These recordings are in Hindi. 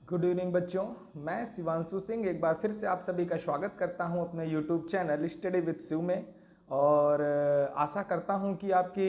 गुड इवनिंग बच्चों। मैं शिवांशु सिंह एक बार फिर से आप सभी का स्वागत करता हूं अपने YouTube channel study with Shiv में। और आशा करता हूं कि आपकी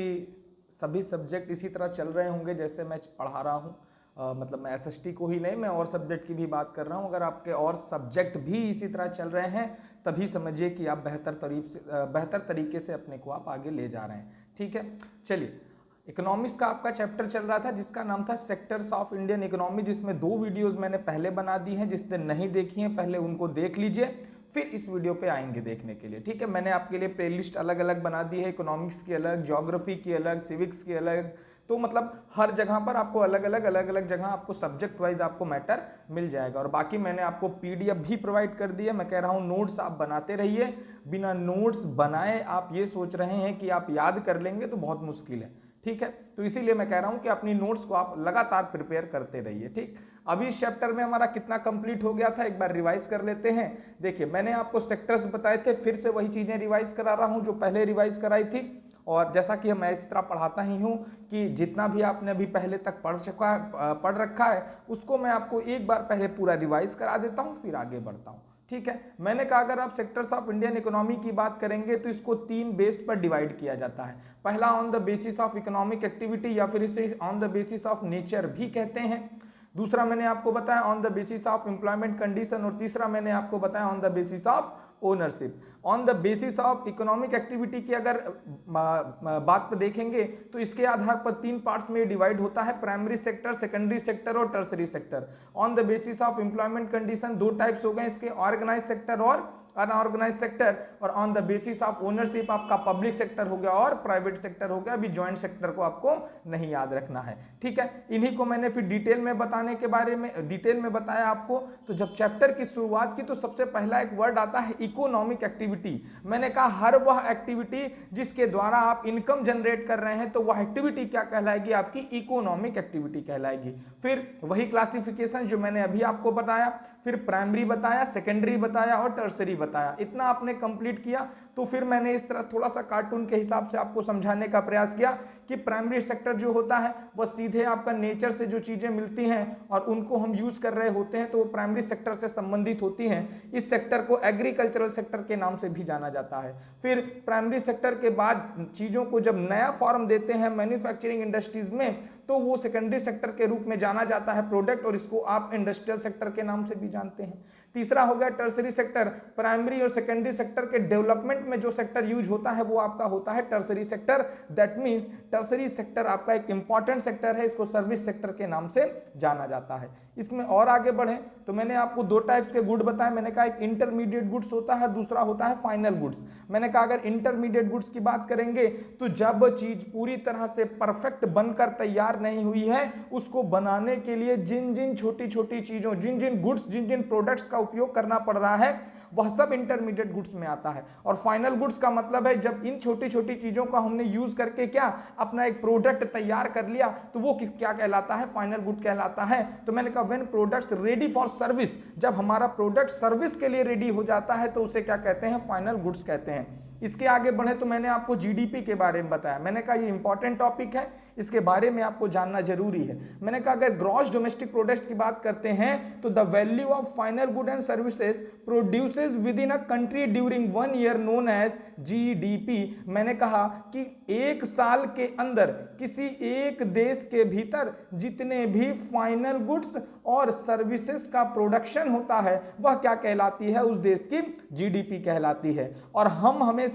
सभी सब्जेक्ट इसी तरह चल रहे होंगे जैसे मैं पढ़ा रहा हूं। मतलब मैं एसएसटी को ही नहीं, मैं और सब्जेक्ट की भी बात कर रहा हूं। अगर आपके और सब्जेक्ट भी इसी तरह चल रहे हैं तभी समझिए कि आप बेहतर तरीके से अपने को आप आगे ले जा रहे हैं। ठीक है, चलिए। इकोनॉमिक्स का आपका चैप्टर चल रहा था जिसका नाम था सेक्टर्स ऑफ इंडियन इकोनॉमी, जिसमें 2 वीडियोस मैंने पहले बना दी हैं। जिसने नहीं देखी हैं पहले उनको देख लीजिए, फिर इस वीडियो पे आएंगे देखने के लिए। ठीक है, मैंने आपके लिए प्लेलिस्ट अलग अलग बना दी है, इकोनॉमिक्स की अलग, ज्योग्राफी की अलग, सिविक्स की अलग। तो मतलब हर जगह पर आपको अलग अलग जगह आपको सब्जेक्ट वाइज आपको मैटर मिल जाएगा। और बाकी मैंने आपको पीडीएफ भी प्रोवाइड कर दी है। मैं कह रहा हूँ नोट्स आप बनाते रहिए। बिना नोट्स बनाए आप ये सोच रहे हैं कि आप याद कर लेंगे तो बहुत मुश्किल है। ठीक है, तो इसीलिए मैं कह रहा हूं कि अपनी नोट्स को आप लगातार प्रिपेयर करते रहिए। ठीक, अभी इस चैप्टर में हमारा कितना कंप्लीट हो गया था एक बार रिवाइज कर लेते हैं। देखिए, मैंने आपको सेक्टर्स बताए थे, फिर से वही चीजें रिवाइज करा रहा हूं जो पहले रिवाइज कराई थी। और जैसा कि मैं इस तरह पढ़ाता ही हूं कि जितना भी आपने अभी पहले तक पढ़ रखा है उसको मैं आपको एक बार पहले पूरा रिवाइज करा देता हूं, फिर आगे बढ़ता हूं। ठीक है, मैंने कहा अगर आप सेक्टर्स ऑफ इंडियन इकोनॉमी की बात करेंगे तो इसको 3 बेस पर डिवाइड किया जाता है। पहला on the basis of economic activity, या फिर इसे on the basis of nature भी कहते हैं। दूसरा मैंने आपको बताया on the basis of employment condition, और तीसरा मैंने आपको बताया on the basis of ownership. On the basis of economic activity की अगर बात पर देखेंगे तो इसके आधार पर 3 पार्ट्स में डिवाइड होता है, प्राइमरी सेक्टर, सेकेंडरी सेक्टर और tertiary sector. On the basis of employment condition 2 types हो गए इसके, ऑर्गेनाइज सेक्टर और अनऑर्गेनाइज सेक्टर। और on the basis of ownership आपका पब्लिक सेक्टर हो गया और प्राइवेट सेक्टर हो गया। अभी ज्वाइंट सेक्टर को आपको नहीं याद रखना है। ठीक है, इन्हीं को मैंने फिर डिटेल में बताया आपको। तो जब चैप्टर की शुरुआत की तो सबसे पहला एक वर्ड आता है इकोनॉमिक एक्टिविटी। मैंने कहा हर वह एक्टिविटी जिसके द्वारा आप इनकम जनरेट कर रहे हैं तो वह एक्टिविटी क्या कहलाएगी, आपकी इकोनॉमिक एक्टिविटी कहलाएगी। फिर वही क्लासिफिकेशन जो मैंने अभी आपको बताया, फिर प्राइमरी बताया, सेकेंडरी बताया और टर्सरी बताया। इतना आपने कंप्लीट किया तो फिर मैंने इस तरह थोड़ा सा कार्टून के हिसाब से आपको समझाने का प्रयास किया कि प्राइमरी सेक्टर जो होता है वह सीधे आपका नेचर से जो चीजें मिलती हैं और उनको हम यूज कर रहे होते हैं तो वो प्राइमरी सेक्टर से संबंधित होती हैं। इस सेक्टर को एग्रीकल्चरल सेक्टर के नाम से भी जाना जाता है। फिर प्राइमरी सेक्टर के बाद चीजों को जब नया फॉर्म देते हैं मैन्युफैक्चरिंग इंडस्ट्रीज में तो वो सेकेंडरी सेक्टर के रूप में जाना जाता है प्रोडक्ट, और इसको आप इंडस्ट्रियल सेक्टर के नाम से भी जानते हैं। तीसरा हो गया टर्सरी सेक्टर। प्राइमरी और सेकेंडरी सेक्टर के डेवलपमेंट में जो सेक्टर यूज होता है वो आपका होता है tertiary sector. That means tertiary sector आपका एक इंपॉर्टेंट सेक्टर है, इसको सर्विस सेक्टर के नाम से जाना जाता है। इसमें और आगे बढ़े तो मैंने आपको 2 टाइप्स के गुड बताए। मैंने कहा एक इंटरमीडिएट गुड्स होता है, दूसरा होता है फाइनल गुड्स। मैंने कहा अगर इंटरमीडिएट गुड्स की बात करेंगे तो जब चीज पूरी तरह से परफेक्ट बनकर तैयार नहीं हुई है, उसको बनाने के लिए जिन जिन छोटी छोटी चीजों, जिन जिन गुड्स, जिन जिन प्रोडक्ट्स का उपयोग करना पड़ रहा है वह सब इंटरमीडिएट गुड्स में आता है। और फाइनल गुड्स का मतलब है जब इन छोटी छोटी चीजों का हमने यूज करके क्या अपना एक प्रोडक्ट तैयार कर लिया तो वो क्या कहलाता है, फाइनल गुड कहलाता है। तो मैंने कहा when products ready for service, जब हमारा प्रोडक्ट सर्विस के लिए रेडी हो जाता है तो उसे क्या कहते हैं, फाइनल गुड्स कहते हैं। इसके आगे बढ़े तो मैंने आपको जीडीपी के बारे में बताया। मैंने कहा ये इंपॉर्टेंट टॉपिक है, इसके बारे में आपको जानना जरूरी है। मैंने कहा अगर ग्रॉस डोमेस्टिक प्रोडक्ट की बात करते हैं तो the value of final good and services produces within a country during 1 year known as GDP. मैंने कहा कि एक साल के अंदर किसी एक देश के भीतर जितने भी फाइनल गुड्स और सर्विसेज का प्रोडक्शन होता है वह क्या कहलाती है, उस देश की जीडीपी कहलाती है। और हम हमेशा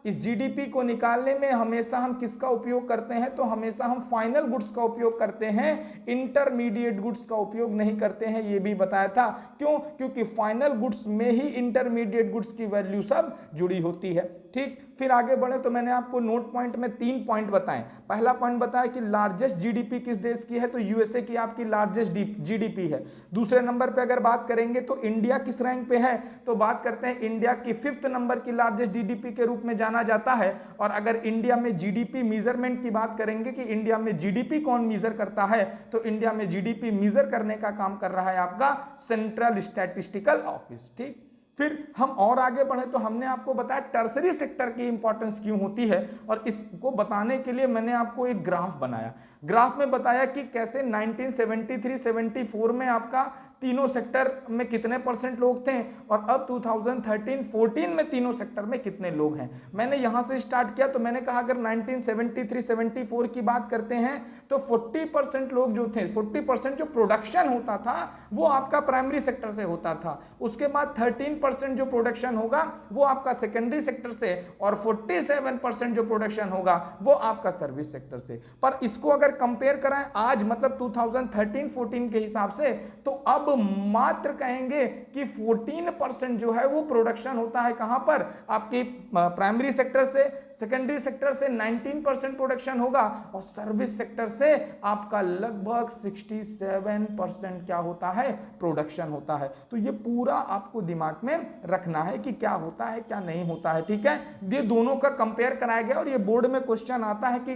इस जीडीपी को निकालने में हमेशा हम किसका उपयोग करते हैं, तो हमेशा हम फाइनल गुड्स का उपयोग करते हैं, इंटरमीडिएट गुड्स का उपयोग नहीं करते हैं। ये भी बताया था क्यों, क्योंकि फाइनल गुड्स में ही इंटरमीडिएट गुड्स की वैल्यू सब जुड़ी होती है। ठीक, फिर आगे बढ़े तो मैंने आपको नोट पॉइंट में 3 पॉइंट बताए। पहला पॉइंट बताया कि लार्जेस्ट जीडीपी किस देश की है, तो यूएसए की आपकी लार्जेस्ट जीडीपी है। दूसरे नंबर पे अगर बात करेंगे तो इंडिया किस रैंक पे है, तो बात करते हैं इंडिया की 5th नंबर की लार्जेस्ट जीडीपी के रूप में जाना जाता है। और अगर इंडिया में जीडीपी मेजरमेंट की बात करेंगे कि इंडिया में जीडीपी कौन मेजर करता है, तो इंडिया में जीडीपी मेजर करने का काम कर रहा है आपका सेंट्रल स्टैटिस्टिकल ऑफिस। ठीक, फिर हम और आगे बढ़े तो हमने आपको बताया टर्सरी सेक्टर की इंपॉर्टेंस क्यों होती है, और इसको बताने के लिए मैंने आपको एक ग्राफ बनाया। ग्राफ में बताया कि कैसे 1973-74 में आपका तीनों सेक्टर में कितने परसेंट लोग थे और अब 2013-14 में तीनों सेक्टर में कितने लोग हैं। मैंने यहां से स्टार्ट किया तो मैंने कहा अगर 1973-74 की बात करते हैं तो 40% लोग जो थे, 40% जो प्रोडक्शन होता था वो आपका प्राइमरी सेक्टर से होता था। उसके बाद 13% जो प्रोडक्शन होगा वो आपका सेकेंडरी सेक्टर से और 47% जो प्रोडक्शन होगा वो आपका सर्विस सेक्टर से। पर इसको अगर कंपेयर कराएं आज मतलब 2013-14 के हिसाब से तो अब मात्र कहेंगे कि 14% जो है वो प्रोडक्शन होता है कहां पर, आपके प्राइमरी सेक्टर से। सेकेंडरी सेक्टर से 19% प्रोडक्शन होगा और सर्विस सेक्टर से आपका लगभग 67% क्या होता है, प्रोडक्शन होता है। तो ये पूरा आपको दिमाग में रखना है कि क्या होता है क्या नहीं होता है, ठीक है। ये दोनों का कंपेयर कराया गया और ये बोर्ड में क्वेश्चन आता है कि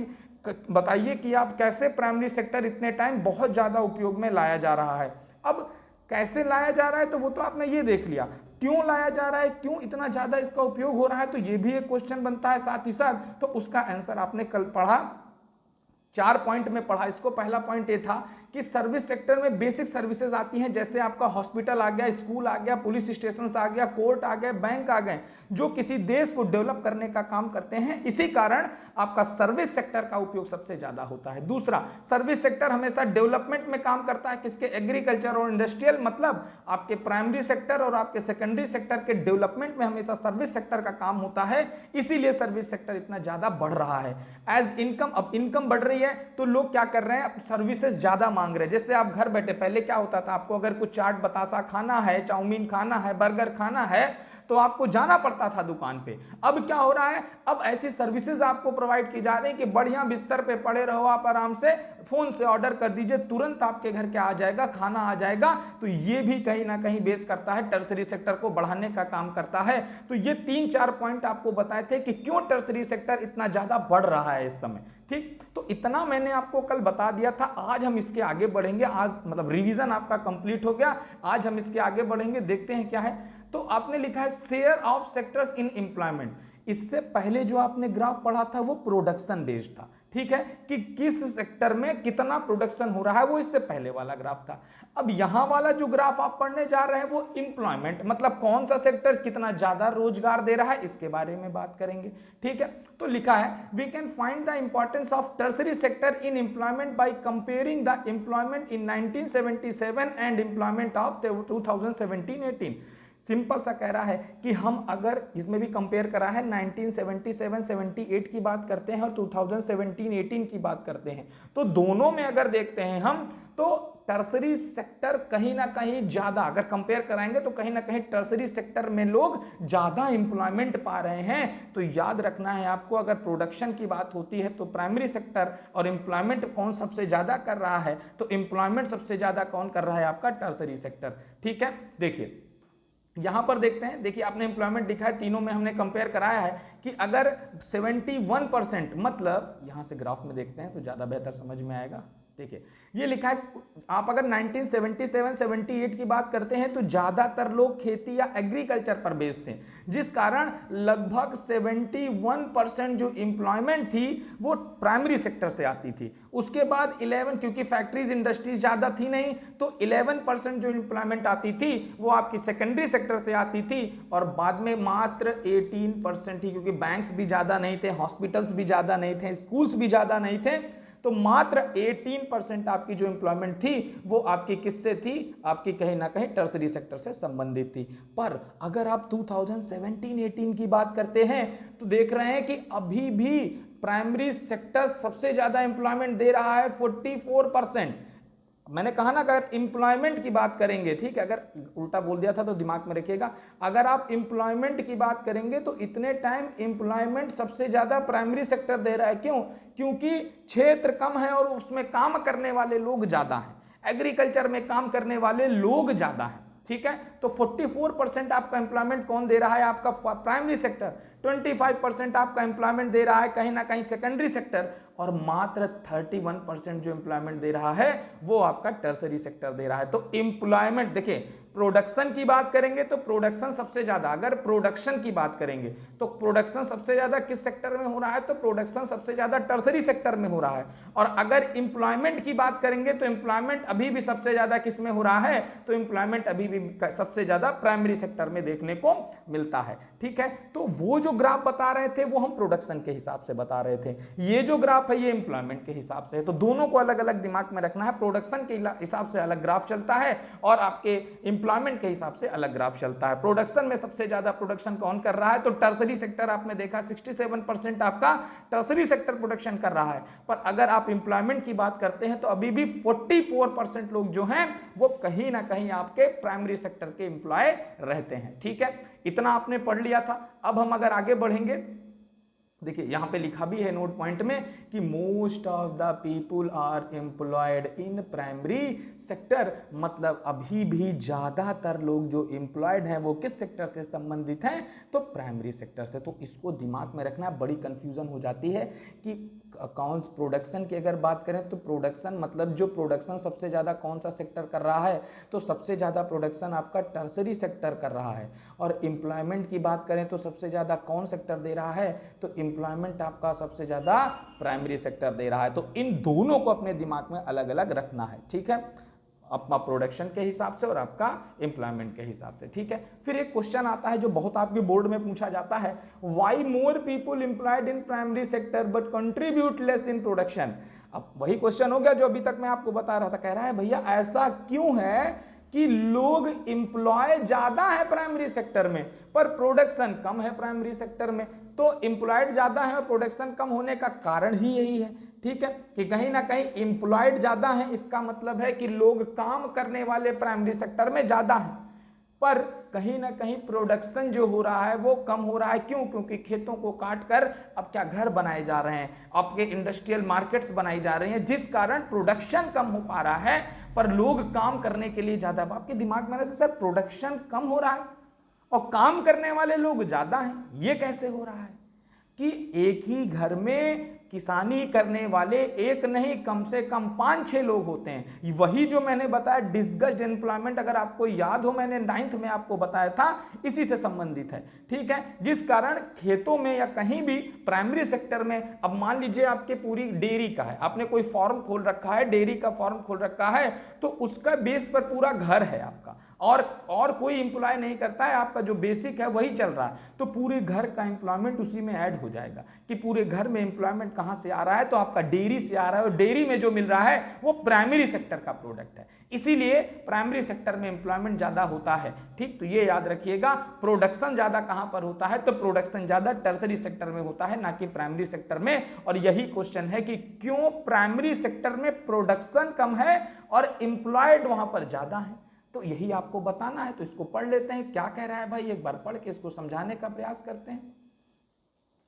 बताइए कि आप कैसे प्राइमरी सेक्टर इतने टाइम बहुत ज्यादा उपयोग में लाया जा रहा है। अब कैसे लाया जा रहा है तो वो तो आपने ये देख लिया, क्यों लाया जा रहा है, क्यों इतना ज्यादा इसका उपयोग हो रहा है, तो ये भी एक क्वेश्चन बनता है साथ ही साथ। तो उसका आंसर आपने कल पढ़ा, 4 पॉइंट में पढ़ा इसको। पहला पॉइंट ये था कि सर्विस सेक्टर में बेसिक सर्विसेज आती हैं, जैसे आपका हॉस्पिटल आ गया, स्कूल आ गया, पुलिस स्टेशन आ गया, कोर्ट आ गए, बैंक आ गए, जो किसी देश को डेवलप करने का काम करते हैं। इसी कारण आपका सर्विस सेक्टर का उपयोग सबसे ज्यादा होता है। दूसरा, सर्विस सेक्टर हमेशा डेवलपमेंट में काम करता है, किसके, एग्रीकल्चर और इंडस्ट्रियल, मतलब आपके प्राइमरी सेक्टर और आपके सेकेंडरी सेक्टर के डेवलपमेंट में हमेशा सर्विस सेक्टर का काम होता है। इसीलिए सर्विस सेक्टर इतना ज्यादा बढ़ रहा है। एज इनकम, अब इनकम बढ़ रही है तो लोग क्या कर रहे हैं, सर्विसेज ज्यादा मांग रहे हैं। जैसे आप घर बैठे, पहले क्या होता था, आपको अगर कुछ चाट बतासा खाना है, चाउमीन खाना है, बर्गर खाना है तो आपको जाना पड़ता था दुकान पे। अब क्या हो रहा है, अब ऐसी सर्विसेज आपको प्रोवाइड की जा रही है कि बढ़िया बिस्तर पे पड़े रहो, आप आराम से फोन से ऑर्डर कर दीजिए, तुरंत आपके घर के आ जाएगा, खाना आ जाएगा। तो ये भी कहीं ना कहीं बेस करता है, टर्सरी सेक्टर को बढ़ाने का काम करता है। तो ये 3-4 पॉइंट आपको बताए थे कि क्यों टर्सरी सेक्टर इतना ज्यादा बढ़ रहा है इस समय, ठीक। तो इतना मैंने आपको कल बता दिया था। आज हम इसके आगे बढ़ेंगे, आज मतलब रिवीजन आपका कंप्लीट हो गया, आज हम इसके आगे बढ़ेंगे, देखते हैं क्या है। तो आपने लिखा है share of sectors in employment. इससे पहले जो आपने ग्राफ पढ़ा था वो प्रोडक्शन बेस्ड था, ठीक है, कि किस सेक्टर में कितना प्रोडक्शन हो रहा है, वो इससे पहले वाला ग्राफ था। अब यहां वाला जो ग्राफ आप पढ़ने जा रहे हैं वो एम्प्लॉयमेंट, मतलब कौन सा सेक्टर कितना ज्यादा रोजगार दे रहा है, इसके बारे में बात करेंगे, ठीक है। तो लिखा है we can find the importance of tertiary sector in employment by comparing the employment in 1977 and employment of 2017-18। Simple सा कह रहा है कि हम अगर इसमें भी कंपेयर करा है 1977-78 की बात करते हैं और 2017-18 की बात करते हैं, तो दोनों में अगर देखते हैं हम तो टर्सरी सेक्टर कहीं ना कहीं ज्यादा, अगर कंपेयर कराएंगे तो कहीं ना कहीं टर्सरी सेक्टर में लोग ज्यादा एम्प्लॉयमेंट पा रहे हैं। तो याद रखना है आपको, अगर प्रोडक्शन की बात होती है तो प्राइमरी सेक्टर, और एम्प्लॉयमेंट कौन सबसे ज्यादा कर रहा है तो एम्प्लॉयमेंट सबसे ज्यादा कौन कर रहा है, आपका टर्सरी सेक्टर, ठीक है। देखिए यहां पर देखते हैं, देखिए आपने एम्प्लॉयमेंट दिखा है, तीनों में हमने कंपेयर कराया है कि अगर 71%, मतलब यहां से ग्राफ में देखते हैं तो ज्यादा बेहतर समझ में आएगा। देखिए ये लिखा है, आप अगर 1977-78 की बात करते हैं तो ज्यादातर लोग खेती या एग्रीकल्चर पर बेस्ड थे, जिस कारण लगभग 71% जो एम्प्लॉयमेंट थी वो प्राइमरी सेक्टर से आती थी। उसके बाद 11, क्योंकि फैक्ट्रीज इंडस्ट्रीज ज्यादा थी नहीं, तो 11% जो एम्प्लॉयमेंट आती थी वो आपकी सेकेंडरी सेक्टर से आती थी, और बाद में मात्र 18% ही, क्योंकि बैंक्स भी ज्यादा नहीं थे, हॉस्पिटल्स भी ज्यादा नहीं थे, स्कूल्स भी ज्यादा नहीं थे, तो मात्र 18% आपकी जो एम्प्लॉयमेंट थी वो आपकी किससे थी, आपकी कहीं ना कहीं टर्सरी सेक्टर से संबंधित थी। पर अगर आप 2017-18 की बात करते हैं तो देख रहे हैं कि अभी भी प्राइमरी सेक्टर सबसे ज्यादा एम्प्लॉयमेंट दे रहा है, 44%। मैंने कहा ना अगर एम्प्लॉयमेंट की बात करेंगे, ठीक है, अगर उल्टा बोल दिया था तो दिमाग में रखिएगा, अगर आप एम्प्लॉयमेंट की बात करेंगे तो इतने टाइम एम्प्लॉयमेंट सबसे ज्यादा प्राइमरी सेक्टर दे रहा है। क्यों? क्योंकि क्षेत्र कम है और उसमें काम करने वाले लोग ज्यादा हैं, एग्रीकल्चर में काम करने वाले लोग ज्यादा हैं, ठीक है। तो 44% आपका एम्प्लॉयमेंट कौन दे रहा है, आपका प्राइमरी सेक्टर, 25% आपका एम्प्लॉयमेंट दे रहा है कहीं ना कहीं सेकेंडरी सेक्टर, और मात्र 31% जो एम्प्लॉयमेंट दे रहा है वो आपका टर्सरी सेक्टर दे रहा है। तो एम्प्लॉयमेंट देखिए, प्रोडक्शन की बात करेंगे तो प्रोडक्शन सबसे ज्यादा, अगर प्रोडक्शन की बात करेंगे तो प्रोडक्शन सबसे ज्यादा किस सेक्टर में हो रहा है, तो प्रोडक्शन सबसे ज्यादा टर्सरी सेक्टर में हो रहा है। और अगर एम्प्लॉयमेंट की बात करेंगे तो एम्प्लॉयमेंट अभी भी सबसे ज्यादा किस में हो रहा है, तो एम्प्लॉयमेंट अभी भी सबसे ज्यादा प्राइमरी सेक्टर में देखने को मिलता है। ठीक है, तो वो जो ग्राफ बता रहे थे वो हम प्रोडक्शन के हिसाब से बता रहे थे, ये जो ग्राफ है ये एम्प्लॉयमेंट के हिसाब से है। तो दोनों को अलग अलग दिमाग में रखना है, प्रोडक्शन के हिसाब से अलग ग्राफ चलता है और आपके एम्प्लॉयमेंट के हिसाब से अलग ग्राफ चलता है। प्रोडक्शन में सबसे ज्यादा प्रोडक्शन कौन कर रहा है, तो टर्सरी सेक्टर आपने देखा 67% आपका टर्सरी सेक्टर प्रोडक्शन कर रहा है। पर अगर आप एम्प्लॉयमेंट की बात करते हैं तो अभी भी 44% लोग जो हैं वो कहीं ना कहीं आपके प्राइमरी सेक्टर के एम्प्लॉय रहते हैं। ठीक है, इतना आपने पढ़ लिया था। अब हम अगर आगे बढ़ेंगे, देखिए यहां पे लिखा भी है नोट पॉइंट में कि most of the people are employed in primary sector, मतलब अभी भी ज्यादातर लोग जो एम्प्लॉयड हैं वो किस सेक्टर से संबंधित हैं, तो प्राइमरी सेक्टर से। तो इसको दिमाग में रखना, बड़ी कंफ्यूजन हो जाती है कि अकाउंट्स प्रोडक्शन की अगर बात करें तो प्रोडक्शन मतलब जो प्रोडक्शन सबसे ज्यादा कौन सा सेक्टर कर रहा है, तो सबसे ज्यादा प्रोडक्शन आपका टर्सरी सेक्टर कर रहा है। और एम्प्लॉयमेंट की बात करें तो सबसे ज्यादा कौन सेक्टर दे रहा है, तो एम्प्लॉयमेंट आपका सबसे ज्यादा प्राइमरी सेक्टर दे रहा है। तो इन दोनों को अपने दिमाग में अलग अलग रखना है। ठीक है, अपना प्रोडक्शन के हिसाब से और आपका एम्प्लॉयमेंट के हिसाब से। ठीक है, फिर एक क्वेश्चन आता है जो बहुत आपके बोर्ड में पूछा जाता है, why more people employed in primary sector but contribute less in production. अब वही क्वेश्चन हो गया जो अभी तक मैं आपको बता रहा था, कह रहा है भैया ऐसा क्यों है कि लोग एम्प्लॉय ज्यादा है प्राइमरी सेक्टर में पर प्रोडक्शन कम है प्राइमरी सेक्टर में। तो एम्प्लॉयड ज्यादा है और प्रोडक्शन कम होने का कारण ही यही है। ठीक है, कि कहीं ना कहीं एम्प्लॉयड ज्यादा है, इसका मतलब है कि लोग काम करने वाले प्राइमरी सेक्टर में ज्यादा हैं, पर कहीं ना कहीं प्रोडक्शन जो हो रहा है वो कम हो रहा है। क्यों? क्योंकि खेतों को काट कर अब क्या घर बनाए जा रहे हैं, आपके इंडस्ट्रियल मार्केट्स बनाई जा रही हैं, जिस कारण प्रोडक्शन कम हो पा रहा है पर लोग काम करने के लिए ज्यादा। आपके दिमाग में सर प्रोडक्शन कम हो रहा है और काम करने वाले लोग ज्यादा हैं, ये कैसे हो रहा है? कि एक ही घर में किसानी करने वाले एक नहीं कम से कम 5-6 लोग होते हैं। वही जो मैंने बताया डिस्गस्ड एम्प्लॉयमेंट, अगर आपको याद हो मैंने 9th में आपको बताया था, इसी से संबंधित है। ठीक है, जिस कारण खेतों में या कहीं भी प्राइमरी सेक्टर में, अब मान लीजिए आपके पूरी डेयरी का है, आपने कोई फॉर्म खोल रखा है, डेयरी का फॉर्म खोल रखा है, तो उसका बेस पर पूरा घर है आपका और कोई एम्प्लॉय नहीं करता है, आपका जो बेसिक है वही चल रहा है, तो पूरे घर का एम्प्लॉयमेंट उसी में ऐड हो जाएगा। कि पूरे घर में एम्प्लॉयमेंट कहां से आ रहा है, तो आपका डेयरी से आ रहा है, और डेयरी में जो मिल रहा है वो प्राइमरी सेक्टर का प्रोडक्ट है, इसीलिए प्राइमरी सेक्टर में एम्प्लॉयमेंट ज्यादा होता है। ठीक, तो ये याद रखिएगा। प्रोडक्शन ज्यादा कहां पर होता है, तो प्रोडक्शन ज्यादा टर्सरी सेक्टर में होता है, ना कि प्राइमरी सेक्टर में। और यही क्वेश्चन है कि क्यों प्राइमरी सेक्टर में प्रोडक्शन कम है और एम्प्लॉयड वहां पर ज्यादा है, तो यही आपको बताना है। तो इसको पढ़ लेते हैं, क्या कह रहा है भाई, एक बार पढ़ के इसको समझाने का प्रयास करते हैं।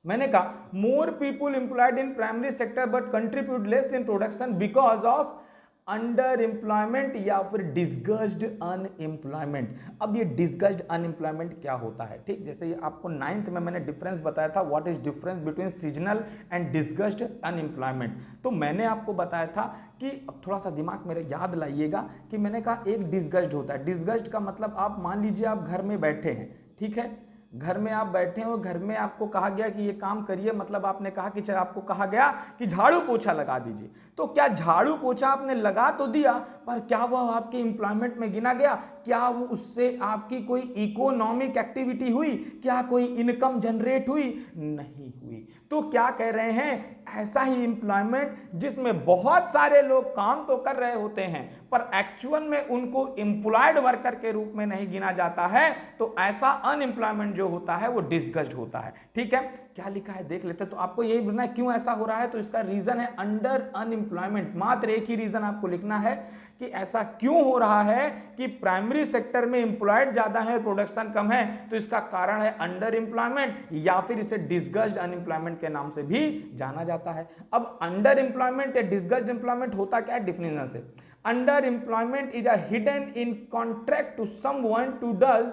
मैंने कहा more people employed in primary sector but contribute less in production because of under employment या फिर डिस्गस्ड अनएम्प्लॉयमेंट। अब ये डिस्गस्ड अनएम्प्लॉयमेंट क्या होता है? ठीक, जैसे ये आपको 9th में मैंने डिफरेंस बताया था, what is difference between seasonal and disguised unemployment. तो मैंने आपको बताया था कि अब थोड़ा सा दिमाग मेरे याद लाइएगा कि मैंने कहा एक डिस्गस्ड होता है। डिस्गस्ड का मतलब आप मान लीजिए आप घर में बैठे हैं, ठीक है, घर में आप बैठे हो, घर में आपको कहा गया कि ये काम करिए, मतलब आपने कहा कि आपको कहा गया कि झाड़ू पोछा लगा दीजिए, तो क्या झाड़ू पोछा आपने लगा तो दिया, पर क्या वह आपके एम्प्लॉयमेंट में गिना गया? क्या वो उससे आपकी कोई इकोनॉमिक एक्टिविटी हुई? क्या कोई इनकम जनरेट हुई? नहीं हुई। तो क्या कह रहे हैं, ऐसा ही एम्प्लॉयमेंट जिसमें बहुत सारे लोग काम तो कर रहे होते हैं पर एक्चुअल में उनको एम्प्लॉयड वर्कर के रूप में नहीं गिना जाता है, तो ऐसा अनएम्प्लॉयमेंट जो होता है वो डिस्गस्ड होता है। ठीक है, क्या लिखा है देख लेते हैं। तो आपको यही बोलना है क्यों ऐसा हो रहा है, तो इसका रीजन है अंडर अनएम्प्लॉयमेंट। मात्र एक ही रीजन आपको लिखना है कि ऐसा क्यों हो रहा है कि प्राइमरी सेक्टर में एम्प्लॉयड ज्यादा है, प्रोडक्शन कम है, तो इसका कारण है अंडर एम्प्लॉयमेंट, या फिर इसे डिस्गस्ड अनएम्प्लॉयमेंट के नाम से भी जाना जाता है। अब अंडर एम्प्लॉयमेंट या डिस्गस्ड एम्प्लॉयमेंट होता क्या है, डिफिनेशन से, under employment is a hidden in contract to someone to does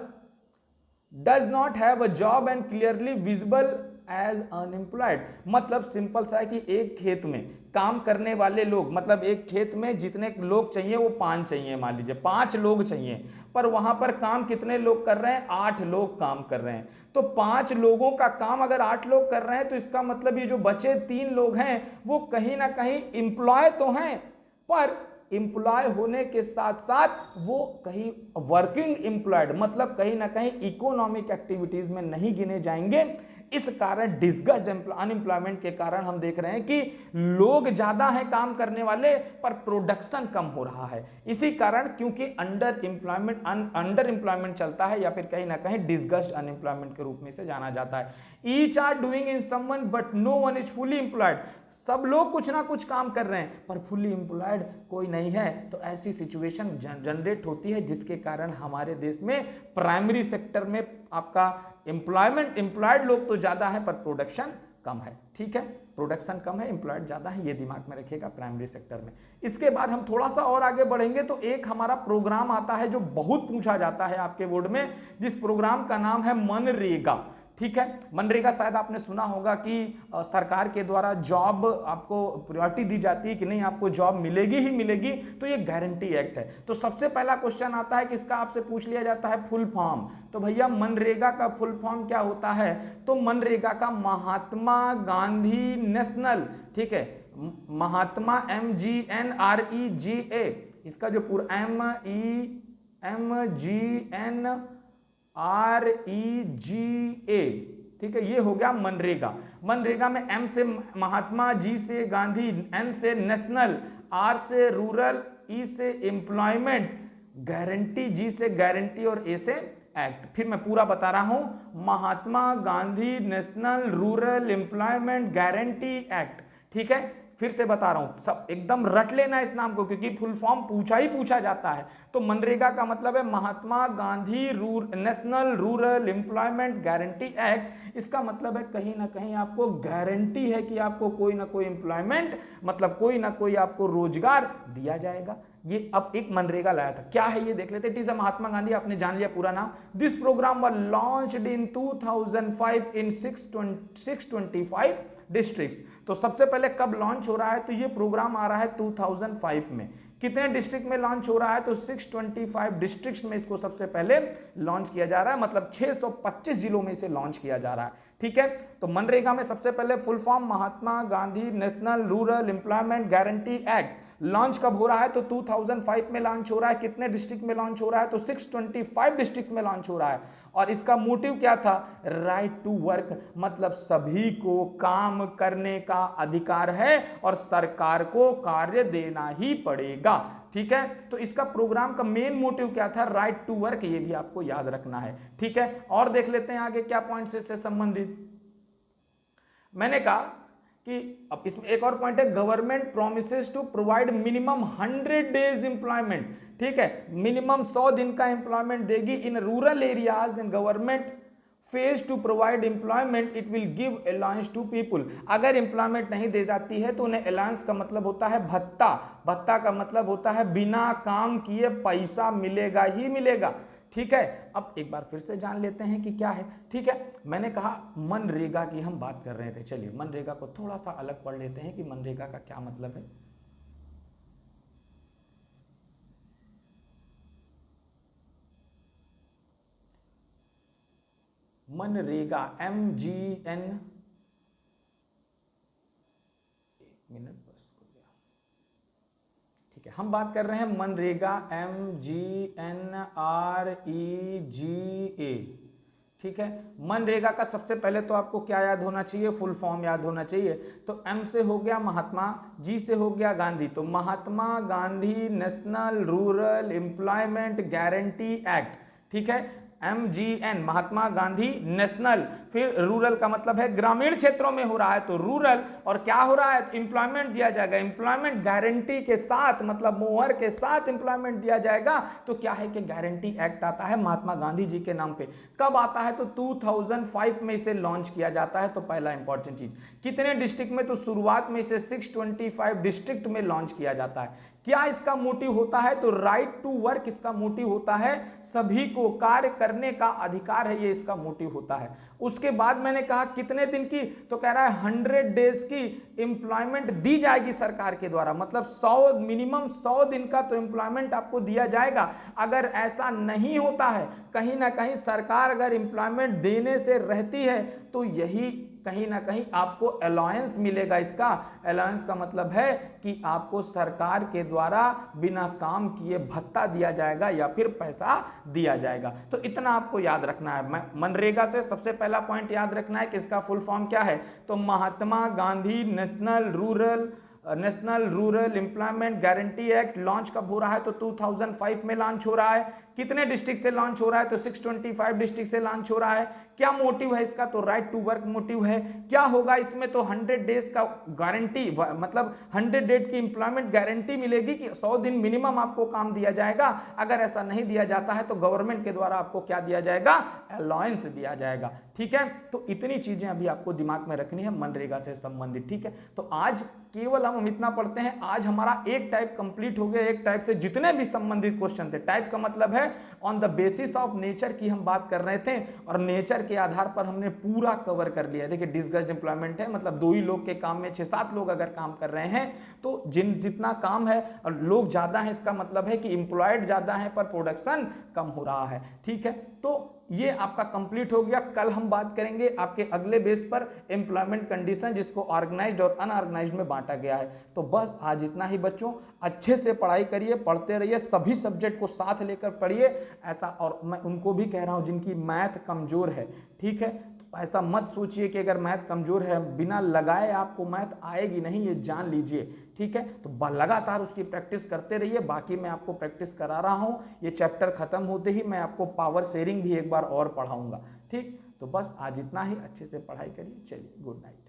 does not have a job and clearly visible as unemployed. मतलब सिंपल सा है कि एक खेत में काम करने वाले लोग, मतलब एक खेत में जितने लोग चाहिए वो 5 चाहिए, मान लीजिए 5 लोग चाहिए, पर वहां पर काम कितने लोग कर रहे हैं? 8 लोग काम कर रहे हैं। तो 5 लोगों का काम अगर 8 लोग कर रहे हैं तो इसका मतलब ये जो बचे 3 लोग हैं वो कहीं ना कहीं इंप्लॉय तो हैं, पर इंप्लॉय होने के साथ साथ वो कहीं वर्किंग इंप्लॉयड, मतलब कहीं ना कहीं इकोनॉमिक एक्टिविटीज में नहीं गिने जाएंगे। इस कारण डिस्गस्ड अनएम्प्लॉयमेंट के कारण हम देख रहे हैं कि लोग ज्यादा हैं काम करने वाले, पर प्रोडक्शन कम हो रहा है। इसी कारण क्योंकि अंडर एम्प्लॉयमेंट चलता है, या फिर कहीं ना कहीं डिस्गस्ड अनएम्प्लॉयमेंट के रूप में से जाना जाता है। Each are doing in someone but no one is fully employed. सब लोग कुछ ना कुछ काम कर रहे हैं पर फुली एम्प्लॉयड कोई नहीं है। तो ऐसी सिचुएशन जनरेट होती है जिसके कारण हमारे देश में प्राइमरी सेक्टर में आपका एम्प्लॉयड लोग तो ज्यादा है पर प्रोडक्शन कम है। ठीक है, प्रोडक्शन कम है, एम्प्लॉयड ज्यादा है, ये दिमाग में रखिएगा प्राइमरी सेक्टर में। इसके बाद हम थोड़ा सा और आगे बढ़ेंगे तो एक हमारा प्रोग्राम आता है जो बहुत पूछा जाता है आपके बोर्ड में, जिस प्रोग्राम का नाम है मनरेगा। ठीक है, मनरेगा शायद आपने सुना होगा कि सरकार के द्वारा जॉब आपको प्रायोरिटी दी जाती है कि नहीं आपको जॉब मिलेगी ही मिलेगी, तो ये गारंटी एक्ट है। तो सबसे पहला क्वेश्चन आता है कि इसका आपसे पूछ लिया जाता है फुल फॉर्म। तो भैया मनरेगा का फुल फॉर्म क्या होता है? तो मनरेगा का महात्मा गांधी नेशनल, ठीक है, महात्मा MGNREGA, इसका जो पूरा MEMGNREGA, ठीक है, ये हो गया मनरेगा। मनरेगा में M से महात्मा, G से गांधी, N से नेशनल, R से रूरल, E से एम्प्लॉयमेंट, गारंटी G से गारंटी और A से एक्ट। फिर मैं पूरा बता रहा हूं, Mahatma Gandhi national rural employment guarantee act. ठीक है, फिर से बता रहा हूं, सब एकदम रट लेना इस नाम को क्योंकि फुल फॉर्म पूछा जाता है। तो मनरेगा का मतलब है Mahatma Gandhi national rural employment guarantee act. इसका मतलब है कहीं ना कहीं आपको गारंटी है कि आपको कोई ना कोई एम्प्लॉयमेंट, मतलब कोई ना कोई आपको रोजगार दिया जाएगा। ये अब एक मनरेगा लाया था, क्या है ये देख लेते हैं। इट इज महात्मा गांधी, आपने जान लिया पूरा नाम। This program was launched in 2005 in 625 districts. तो सबसे पहले कब लॉन्च हो रहा है? तो ये प्रोग्राम आ रहा है 2005 में। कितने डिस्ट्रिक्ट में लॉन्च हो रहा है? तो 625 डिस्ट्रिक्ट्स में इसको सबसे पहले लॉन्च किया जा रहा है, मतलब 625 जिलों में इसे लॉन्च किया जा रहा है। ठीक है, तो मनरेगा में सबसे पहले full form Mahatma Gandhi national rural employment guarantee act. Launch कब हो रहा है? तो 2005 में लॉन्च हो रहा है। कितने डिस्ट्रिक्ट में लॉन्च हो रहा है? तो 625 डिस्ट्रिक्ट में लॉन्च हो रहा है। और इसका मोटिव क्या था? राइट टू वर्क, मतलब सभी को काम करने का अधिकार है और सरकार को कार्य देना ही पड़ेगा। ठीक है, तो इसका प्रोग्राम का मेन मोटिव क्या था? राइट टू वर्क, ये भी आपको याद रखना है। ठीक है, और देख लेते हैं आगे क्या पॉइंट से संबंधित। मैंने कहा कि अब इसमें एक और पॉइंट है, government promises to provide minimum 100 days employment. ठीक है, मिनिमम 100 दिन का एम्प्लॉयमेंट देगी in rural areas. Then government fails to provide employment, it will give allowance to people. अगर एम्प्लॉयमेंट नहीं दे जाती है तो उन्हें अलाउंस का मतलब होता है भत्ता। भत्ता का मतलब होता है बिना काम किए पैसा मिलेगा ही मिलेगा। ठीक है, अब एक बार फिर से जान लेते हैं कि क्या है। ठीक है, मैंने कहा मनरेगा की हम बात कर रहे थे, चलिए मनरेगा को थोड़ा सा अलग पढ़ लेते हैं कि मनरेगा का क्या मतलब है। मनरेगा MGN, एक मिनट बस, ठीक है, हम बात कर रहे हैं मनरेगा MGNREGA। ठीक है, मनरेगा का सबसे पहले तो आपको क्या याद होना चाहिए? फुल फॉर्म याद होना चाहिए। तो M से हो गया महात्मा, G से हो गया गांधी, तो Mahatma Gandhi national rural employment guarantee act. ठीक है, MGN महात्मा गांधी नेशनल, फिर रूरल का मतलब है ग्रामीण क्षेत्रों में हो रहा है तो रूरल, और क्या हो रहा है? एम्प्लॉयमेंट दिया जाएगा। एम्प्लॉयमेंट गारंटी के साथ, मतलब मोहर के साथ एम्प्लॉयमेंट दिया जाएगा। तो क्या है कि गारंटी एक्ट आता है महात्मा गांधी जी के नाम पे। कब आता है? तो 2005 में इसे लॉन्च किया जाता है। तो पहला इंपॉर्टेंट चीज, कितने डिस्ट्रिक्ट में? तो शुरुआत में इसे 625 डिस्ट्रिक्ट में लॉन्च किया जाता है। क्या इसका मोटिव होता है? तो राइट टू वर्क इसका मोटिव होता है, सभी को कार्य करने का अधिकार है, ये इसका मोटिव होता है। उसके बाद मैंने कहा कितने दिन की, तो कह रहा है 100 डेज की एम्प्लॉयमेंट दी जाएगी सरकार के द्वारा, मतलब 100 मिनिमम 100 दिन का तो एम्प्लॉयमेंट आपको दिया जाएगा। अगर ऐसा नहीं होता है, कहीं ना कहीं सरकार अगर एम्प्लॉयमेंट देने से रहती है तो यही कहीं ना कहीं आपको अलाउंस मिलेगा। इसका अलाउंस का मतलब है कि आपको सरकार के द्वारा बिना काम किए भत्ता दिया जाएगा या फिर पैसा दिया जाएगा। तो इतना आपको याद रखना है। मनरेगा से सबसे पहला पॉइंट याद रखना है कि इसका फुल फॉर्म क्या है, तो Mahatma Gandhi national rural employment guarantee act launch कब हो रहा है, तो 2005 में लॉन्च हो रहा है। कितने डिस्ट्रिक्ट से लॉन्च हो रहा है, तो 625 डिस्ट्रिक्ट से लॉन्च हो रहा है। क्या मोटिव है इसका, तो राइट टू वर्क मोटिव है। क्या होगा इसमें, तो 100 डेज का गारंटी, मतलब 100 डेज की एम्प्लॉयमेंट गारंटी मिलेगी कि 100 दिन मिनिमम आपको काम दिया जाएगा। अगर ऐसा नहीं दिया जाता है तो गवर्नमेंट के द्वारा आपको क्या दिया जाएगा, अलाउंस दिया जाएगा। ठीक है, तो इतनी चीजें अभी आपको दिमाग में रखनी है मनरेगा से संबंधित। ठीक है, तो आज केवल हम इतना पढ़ते हैं। आज हमारा एक टाइप कंप्लीट हो गया। एक टाइप से जितने भी संबंधित क्वेश्चन थे, टाइप का मतलब है on the basis of nature की हम बात कर रहे थे और नेचर के आधार पर हमने पूरा कवर कर लिया। देखिए डिस्गस्ड एम्प्लॉयमेंट है, मतलब 2 ही लोग के काम में 6-7 लोग अगर काम कर रहे हैं तो जितना काम है और लोग ज्यादा है, इसका मतलब है कि एम्प्लॉयड ज्यादा है पर प्रोडक्शन कम हो रहा है। ठीक है, तो ये आपका कंप्लीट हो गया। कल हम बात करेंगे आपके अगले बेस पर एम्प्लॉयमेंट कंडीशन, जिसको ऑर्गेनाइज्ड और अनऑर्गेनाइज्ड में बांटा गया है। तो बस आज इतना ही बच्चों, अच्छे से पढ़ाई करिए, पढ़ते रहिए, सभी सब्जेक्ट को साथ लेकर पढ़िए ऐसा। और मैं उनको भी कह रहा हूं जिनकी मैथ कमजोर है, ठीक है, तो ऐसा मत सोचिए कि अगर मैथ कमजोर है बिना लगाए आपको मैथ आएगी नहीं, ये जान लीजिए। ठीक है, तो लगातार उसकी प्रैक्टिस करते रहिए। बाकी मैं आपको प्रैक्टिस करा रहा हूं, ये चैप्टर खत्म होते ही मैं आपको पावर शेयरिंग भी एक बार और पढ़ाऊंगा। ठीक, तो बस आज इतना ही, अच्छे से पढ़ाई करिए। चलिए, गुड नाइट।